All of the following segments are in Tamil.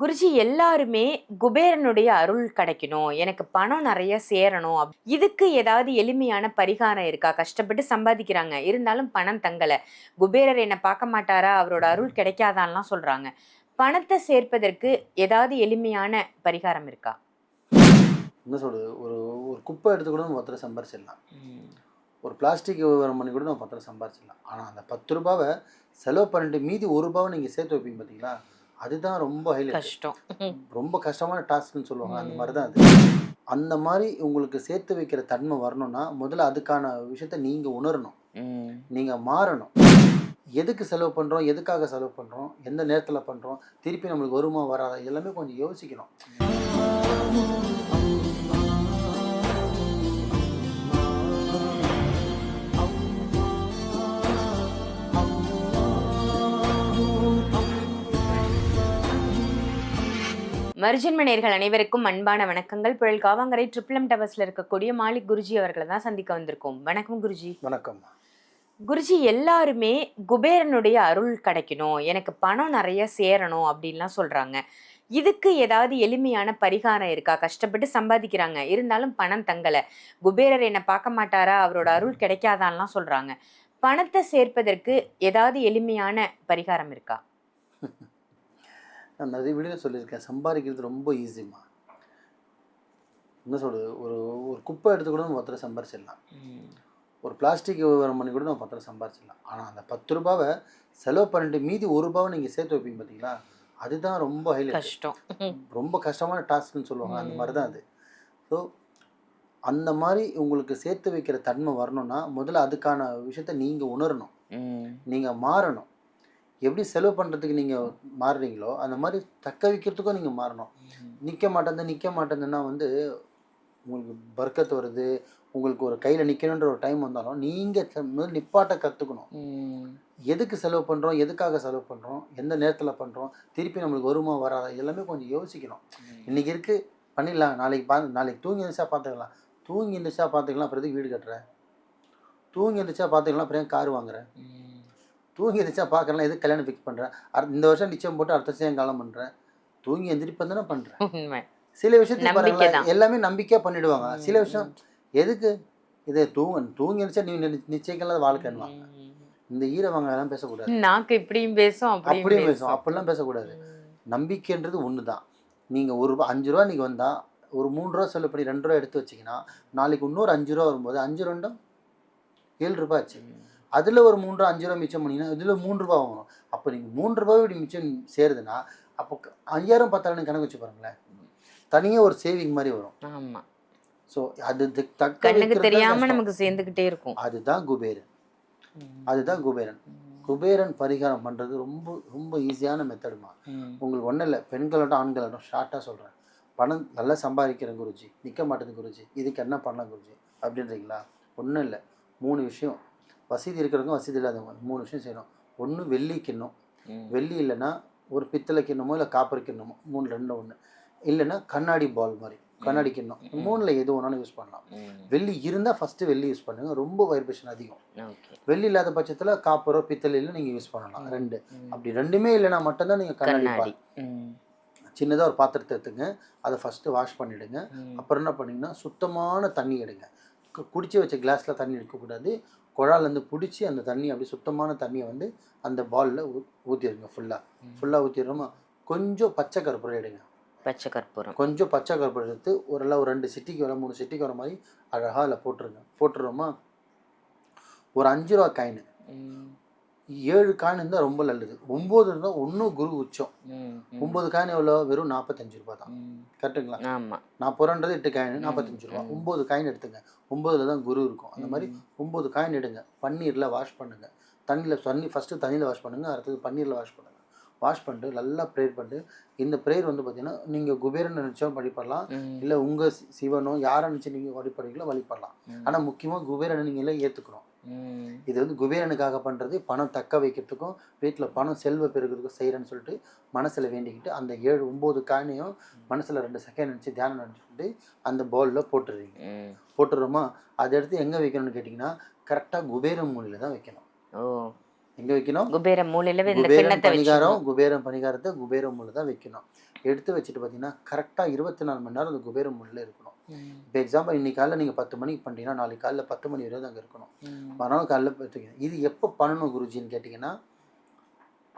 குருஜி எல்லாருமே குபேரனுடைய அருள் கிடைக்கணும், எனக்கு பணம் நிறைய சேரணும். இதுக்கு ஏதாவது எளிமையான பரிகாரம் இருக்கா? கஷ்டப்பட்டு சம்பாதிக்கிறாங்க, இருந்தாலும் பணம் தங்கல. குபேரர் என்ன பார்க்க மாட்டாரா, அவரோட அருள் கிடைக்காதான்லாம் சொல்றாங்க. பணத்தை சேர்ப்பதற்கு ஏதாவது எளிமையான பரிகாரம் இருக்கா? என்ன சொல்றது, ஒரு ஒரு குப்பை எடுத்து கூட நம்ம 10 சம்பாரிச்சிடலாம். ஒரு பிளாஸ்டிக் வியாபாரம் பண்ணி கூட நம்ம 10 சம்பாரிச்சிடலாம். ஆனால் அந்த 10 ரூபாவை செலவு பண்ணிட்டு மீதி ஒரு ரூபாவை நீங்கள் சேர்த்து வைப்பீங்க பார்த்தீங்களா, அதுதான் ரொம்ப ஹைலைட். கஷ்டம், ரொம்ப கஷ்டமான டாஸ்க்னு சொல்லுவாங்க. அந்த மாதிரி தான் அது. அந்த மாதிரி உங்களுக்கு சேர்த்து வைக்கிற தன்மை வரணும்னா முதல்ல அதுக்கான விஷயத்த நீங்கள் உணரணும், நீங்கள் மாறணும். எதுக்கு செலவு பண்ணுறோம், எதுக்காக செலவு பண்ணுறோம், எந்த நேரத்தில் பண்ணுறோம், திருப்பி நம்மளுக்கு வருமா வராதா, எல்லாமே கொஞ்சம் யோசிக்கணும். மர்ஜன்ம நேயர்கள் அனைவருக்கும் அன்பான வணக்கங்கள். புழல் காவாங்கரை ட்ரிபிள் டவர்ஸ்ல இருக்கக்கூடிய மாலிக் குருஜி அவர்களை தான் சந்திக்க வந்திருக்கோம். வணக்கம் குருஜி. வணக்கம் குருஜி. எல்லாருமே குபேரனுடைய அருள் கிடைக்கணும், எனக்கு பணம் நிறைய சேரணும் அப்படின்லாம் சொல்றாங்க. இதுக்கு ஏதாவது எளிமையான பரிகாரம் இருக்கா? கஷ்டப்பட்டு சம்பாதிக்கிறாங்க, இருந்தாலும் பணம் தங்கல. குபேரர் என்ன பார்க்க மாட்டாரா, அவரோட அருள் கிடைக்காதான்லாம் சொல்றாங்க. பணத்தை சேர்ப்பதற்கு ஏதாவது எளிமையான பரிகாரம் இருக்கா? நான் நிறைய வீடியோ சொல்லியிருக்கேன், சம்பாதிக்கிறது ரொம்ப ஈஸிமா. என்ன சொல்கிறது, ஒரு ஒரு குப்பை எடுத்து கூட நம்ம 10 சம்பாரிச்சிடலாம். ஒரு பிளாஸ்டிக் வியாபாரம் பண்ணி கூட நம்ம 10 சம்பாரிச்சிடலாம். ஆனால் அந்த 10 ரூபாவை செலவு பண்ணிட்டு மீதி ஒரு ரூபாவை நீங்கள் சேர்த்து வைப்பீங்க பார்த்தீங்களா, அதுதான் ரொம்ப ஹைலைட். கஷ்டம், ரொம்ப கஷ்டமான டாஸ்க்னு சொல்லுவாங்க. அந்த மாதிரி தான் அது. ஸோ அந்த மாதிரி உங்களுக்கு சேர்த்து வைக்கிற தன்மை வரணும்னா முதல்ல அதுக்கான விஷயத்த நீங்கள் உணரணும், நீங்கள் மாறணும். எப்படி செலவு பண்ணுறதுக்கு நீங்கள் மாறுறீங்களோ அந்த மாதிரி தக்க வைக்கிறதுக்கும் நீங்கள் மாறணும். நிற்க மாட்டேங்குதுன்னா உங்களுக்கு பர்க்கத்து வருது, உங்களுக்கு ஒரு கையில் நிற்கணுன்ற ஒரு டைம் வந்தாலும் நீங்கள் முதல் நிப்பாட்ட கற்றுக்கணும். எதுக்கு செலவு பண்ணுறோம், எதுக்காக செலவு பண்ணுறோம், எந்த நேரத்தில் பண்ணுறோம், திருப்பி நம்மளுக்கு வருமா வராதா, எல்லாமே கொஞ்சம் யோசிக்கணும். இன்றைக்கி இருக்குது பண்ணிடலாம், நாளைக்கு தூங்கி எழுந்திரிச்சா பார்த்துக்கலாம். தூங்கி எழுந்திரிச்சா பார்த்துக்கலாம், அப்புறம் எதுக்கு வீடு கட்டுறேன்? தூங்கி எழுந்திரிச்சா பார்த்துக்கலாம், அப்புறம் கார் வாங்குறேன்? தூங்கி எழுந்திரிச்சா பார்க்கலாம், எதுக்கு கல்யாணம் ஃபிக்ஸ் பண்ணுறேன்? இந்த வருஷம் நிச்சயம் போட்டு அடுத்த வருஷம் காலம் பண்ணுறேன். தூங்கி எந்திரிப்பேன் தானே பண்ணுறேன். சில விஷயத்துக்கு பாருங்களேன், எல்லாமே நம்பிக்கையாக பண்ணிவிடுவாங்க. சில விஷயம் எதுக்கு இதை தூங்கி எழுந்திரிச்சா நீ நிச்சயிக்கலாத வாழ்க்கைன்னுவாங்க. இந்த ஈரவாங்க எல்லாம் பேசக்கூடாது. நாக்கு இப்படியும் பேசும் அப்படியும் பேசும், அப்படிலாம் பேசக்கூடாது. நம்பிக்கைன்றது ஒன்று தான். நீங்கள் ஒரு ரூபா 5 ரூபா நீங்கள் வந்தால் ஒரு 3 ரூபா செலவு பண்ணி 2 ரூபா எடுத்து வச்சிங்கன்னா நாளைக்கு இன்னொரு 5 ரூபா வரும்போது 5 2 7 ரூபா ஆச்சு. அதில் ஒரு 3 ரூபா 5 ரூபா மிச்சம் பண்ணிங்கன்னா இதில் 3 ரூபா வாங்கணும். அப்போ நீங்கள் 3 ரூபாய் இப்படி மிச்சம் சேருதுன்னா அப்போ 5000 10,000 கணக்கு வச்சு பாருங்களேன், தனியாக ஒரு சேவிங் மாதிரி வரும். ஆமாம். ஸோ அது கண்ணுக்கு தெரியாமல் நமக்கு சேர்ந்துக்கிட்டே இருக்கும். அதுதான் குபேரன். குபேரன் பரிகாரம் பண்ணுறது ரொம்ப ரொம்ப ஈஸியான மெத்தடுமா. உங்களுக்கு ஒன்றும் இல்லை, பெண்களோட ஆண்களோட ஷார்ட்டாக சொல்கிறேன். பணம் நல்லா சம்பாதிக்கிறேன் குருஜி, நிற்க மாட்டேங்குது குருஜி, இதுக்கு என்ன பண்ணலாம் குருஜி அப்படின்றீங்களா? ஒன்றும் இல்லை, 3 விஷயம். வசதி இருக்கிறவங்க வசதி இல்லாதவங்க 3 விஷயம் செய்யணும். ஒன்று வெள்ளி கிண்ணம், வெள்ளி இல்லைன்னா ஒரு பித்தளை கிண்ணமோ இல்லை காப்பர் கிண்ணமோ, 3 2 1. இல்லைன்னா கண்ணாடி பால் மாதிரி கண்ணாடி கிண்ணம், 3ல் எது வேணாலும் யூஸ் பண்ணலாம். வெள்ளி இருந்தால் ஃபஸ்ட்டு வெள்ளி யூஸ் பண்ணுங்கள், ரொம்ப வைப்ரேஷன் அதிகம். வெள்ளி இல்லாத பட்சத்தில் காப்பரோ பித்தளையில நீங்கள் யூஸ் பண்ணலாம். 2 அப்படி 2மே இல்லைன்னா மட்டும்தான் நீங்கள் கண்ணாடி பால். சின்னதாக ஒரு பாத்திரத்தை எடுத்துங்க, அதை ஃபஸ்ட்டு வாஷ் பண்ணிவிடுங்க. அப்புறம் என்ன பண்ணிங்கன்னா சுத்தமான தண்ணி எடுங்க. குடிச்சு வச்ச கிளாஸில் தண்ணி எடுக்கக்கூடாது, குழாலேருந்து பிடிச்சி அந்த தண்ணி அப்படி சுத்தமான தண்ணியை அந்த பாலில் ஊற்றிடுங்க. ஃபுல்லாக ஊற்றிடுறோமா. கொஞ்சம் பச்சை கற்பூரம் எடுங்க. கொஞ்சம் பச்சை கற்பூரம் எடுத்து ஒரு 2 சிட்டிக்கு வர 3 சிட்டிக்கு வர மாதிரி அழகாக அதில் போட்டுடுறோமா. ஒரு 5 ரூபா காயின், 7 காயின் இருந்தால் ரொம்ப நல்லது. 9 இருந்தால் ஒன்றும் குரு உச்சம். 9 காயின் எவ்வளோ? வெறும் 45 ரூபா தான். கரெக்டுங்களா? ஆமாம். 40 ரூபான்றது 8 காயின் 45 ரூபா. 9 காயின் எடுத்துங்க. 9ல் தான் குரு இருக்கும். அந்த மாதிரி 9 காயின் எடுங்க. பன்னீரில் வாஷ் பண்ணுங்கள். ஃபஸ்ட்டு தண்ணியில் வாஷ் பண்ணுங்கள், அடுத்தது பன்னீரில் வாஷ் பண்ணுங்கள். வாஷ் பண்ணிட்டு நல்லா ப்ரேயர் பண்ணிட்டு, இந்த ப்ரேயர் பார்த்தீங்கன்னா நீங்கள் குபேரன் நினச்சோம் வழிபடலாம், இல்லை உங்கள் சிவனோ யாரை நினச்சி நீங்கள் வழிபடுறீங்களோ வழிபடலாம். ஆனால் முக்கியமாக குபேரனை நீங்களே ஏற்றுக்கணும். இது குபேரனுக்காக பண்ணுறது, பணம் தக்க வைக்கிறதுக்கும் வீட்டில் பணம் செல்வ பெருகிறதுக்கும் செய்கிறேன்னு சொல்லிட்டு மனசில் வேண்டிக்கிட்டு அந்த 9 காயினையும் மனசில் 2 செகண்ட் நினச்சி தியானம் நினச்சிக்கிட்டு அந்த பவுலில் போட்டுடுறோமா. அதை எடுத்து எங்கே வைக்கணும்னு கேட்டிங்கன்னா கரெக்டாக குபேரன் மூலையில் தான் வைக்கணும். எங்கே வைக்கணும்? குபேர மூலையில இந்த குபேரன் கிண்ணத்தை பணிகாரம், வச்சுக்கணும். குபேரன் பணிகாரத்தை குபேர மூலை தான் வைக்கணும். எடுத்து வச்சுட்டு பார்த்தீங்கன்னா கரெக்டாக 24 மணி நேரம் அந்த குபேர மூலையில் இருக்கணும். இப்போ எக்ஸாம்பிள் இன்னைக்கு காலையில் நீங்கள் 10 மணிக்கு பண்ணிட்டீங்கன்னா நாளைக்கு காலையில் 10 மணி வரையும் அங்கே இருக்கணும். மறுநாள் காலையில் பார்த்துக்கணும். இது எப்போ பண்ணணும் குருஜின்னு கேட்டிங்கன்னா,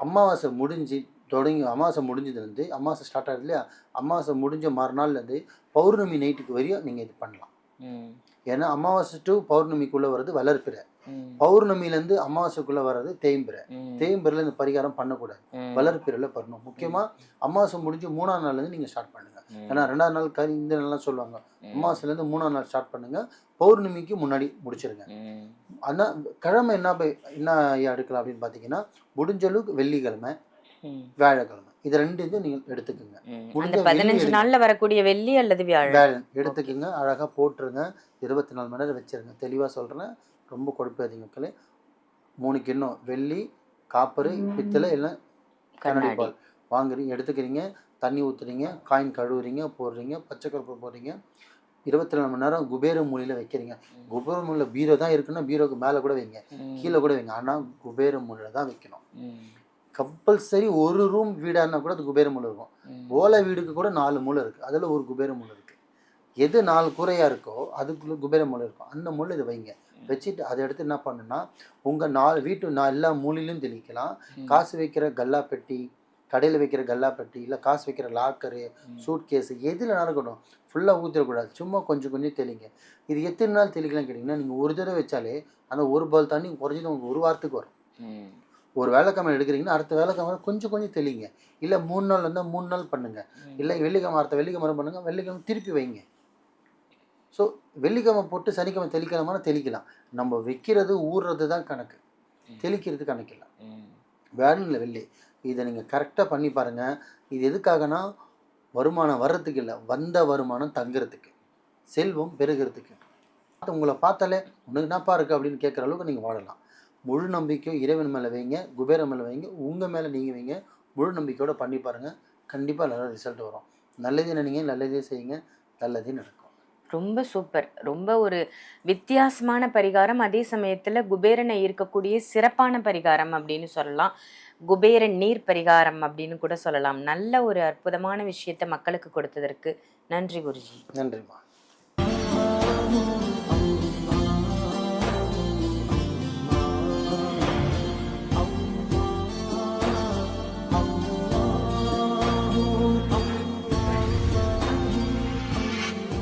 அமாவாசை முடிஞ்சு அமாவாசை முடிஞ்சதுலேருந்து அமாவாசை ஸ்டார்ட் ஆகுது இல்லையா, அமாவாசை முடிஞ்ச மறுநாள்லேருந்து பௌர்ணமி நைட்டுக்கு வரையும் நீங்கள் இது பண்ணலாம். ஏன்னா அமாவாசை டு பௌர்ணமிக்குள்ளே வர்றது வளர்ப்பிறை, பௌர்ணமிலேருந்து அமாவாசைக்குள்ளே வர்றது தேய்பிறை. தேய்பிறையில் இந்த பரிகாரம் பண்ணக்கூடாது, வளர்ப்பிறையில் பண்ணணும். முக்கியமாக அமாவாசை முடிஞ்சு 3ஆம் நாள்லேருந்து நீங்கள் ஸ்டார்ட் பண்ணுங்கள். ஏன்னா 2ஆம் நாள் இந்த நாள்லாம் சொல்லுவாங்க. அமாவாசைலேருந்து 3ஆம் நாள் ஸ்டார்ட் பண்ணுங்கள், பௌர்ணமிக்கு முன்னாடி முடிச்சிருங்க. ஆனால் கிழமை என்ன எடுக்கலாம் அப்படின்னு பார்த்தீங்கன்னா, முடிஞ்ச அளவுக்கு வெள்ளிக்கிழமை, வியாழக்கிழமை, இது 2 இது நீங்கள் எடுத்துக்கோங்க. அந்த 15 நாள்ல வரக்கூடிய வெள்ளி அல்லது வியாழன் எடுத்துக்கோங்க. அழகாக போட்டுருங்க. 24 மணி நேரம் வச்சிருங்க. தெளிவாக சொல்கிறேன், ரொம்ப கொடுப்பாதீங்க மக்களே. 3 கிண்ணம் வெள்ளி, காப்பரு, பித்தளை எல்லாம் கண்ணாடி பால் வாங்குறீங்க, எடுத்துக்கிறீங்க. தண்ணி ஊற்றுறீங்க, காயின் கழுவுறீங்க, போடுறீங்க, பச்சை கருப்பு போடுறீங்க. 24 மணி நேரம் குபேர மூலையில் வைக்கிறீங்க. குபேர மூலையில் பீரோ தான் இருக்குன்னா பீரோக்கு மேலே கூட வைங்க, கீழே கூட வைங்க. ஆனால் குபேர மூலையில் தான் வைக்கணும். கம்பல்சரி ஒரு ரூம் வீடானா கூட அது குபேர மூலை இருக்கும். ஓலை வீடுக்கு கூட 4 மூலை இருக்குது, அதில் ஒரு குபேர மூலை இருக்குது. எது 4 கூரையாக இருக்கோ அதுக்குள்ளே குபேர மூலை இருக்கும். அந்த மூலை இதை வைங்க. வச்சுட்டு அதை எடுத்து என்ன பண்ணுன்னா, உங்கள் வீட்டு எல்லா மூலையிலும் தெளிக்கலாம். காசு வைக்கிற கல்லா பெட்டி, கடையில் வைக்கிற கல்லா பெட்டி, இல்லை காசு வைக்கிற லாக்கரு, சூட் கேஸு, எதில் நடக்கணும் ஃபுல்லாக ஊற்றிடக்கூடாது. சும்மா கொஞ்சம் கொஞ்சம் தெளிங்க. இது எத்தனை நாள் தெளிக்கலாம் கேட்டிங்கன்னா, நீங்கள் ஒரு தடவை வச்சாலே அந்த ஒரு பால் தண்ணி குறைஞ்சது உங்களுக்கு ஒரு வாரத்துக்கு வரும். ஒரு வேலைக்கிழமை எடுக்கிறீங்கன்னா அடுத்த வேலைக்கிழமை கொஞ்சம் கொஞ்சம் தெளிங்க. இல்லை 3 நாள் இருந்தால் 3 நாள் பண்ணுங்கள். இல்லை வெள்ளிக்கிழமை அடுத்த வெள்ளிக்கிழமை பண்ணுங்கள், வெள்ளிக்கிழமை திருப்பி வைங்க. ஸோ வெள்ளிக்கிழமை போட்டு சனிக்கிழமை தெளிக்கலாமா தெளிக்கலாம். நம்ம வைக்கிறது ஊறுறது தான் கணக்கு, தெளிக்கிறது கணக்கில்லை. வேலையில் வெள்ளி இதை நீங்கள் கரெக்டாக பண்ணி பாருங்கள். இது எதுக்காகனா வருமானம் வர்றதுக்கு இல்லை, வந்த வருமானம் தங்குறதுக்கு, செல்வம் பெருகிறதுக்கு. உங்களை பார்த்தாலே உனக்கு என்னப்பா இருக்குது அப்படின்னு கேட்குற அளவுக்கு நீங்கள் வாழலாம். முழு நம்பிக்கையும் இறைவன் மேலே வைங்க, குபேர மேலே வைங்க, உங்கள் மேலே நீங்கள் வைங்க. முழு நம்பிக்கையோடு பண்ணி பாருங்கள், கண்டிப்பாக நல்ல ரிசல்ட் வரும். நல்லதே நினைங்க, நல்லதே செய்யுங்க, நல்லதே நடக்கும். ரொம்ப சூப்பர். ரொம்ப ஒரு வித்தியாசமான பரிகாரம், அதே சமயத்தில் குபேரனை இருக்கக்கூடிய சிறப்பான பரிகாரம் அப்படின்னு சொல்லலாம். குபேரன் நீர் பரிகாரம் அப்படின்னு கூட சொல்லலாம். நல்ல ஒரு அற்புதமான விஷயத்தை மக்களுக்கு கொடுத்ததற்கு நன்றி குருஜி. நன்றிம்மா.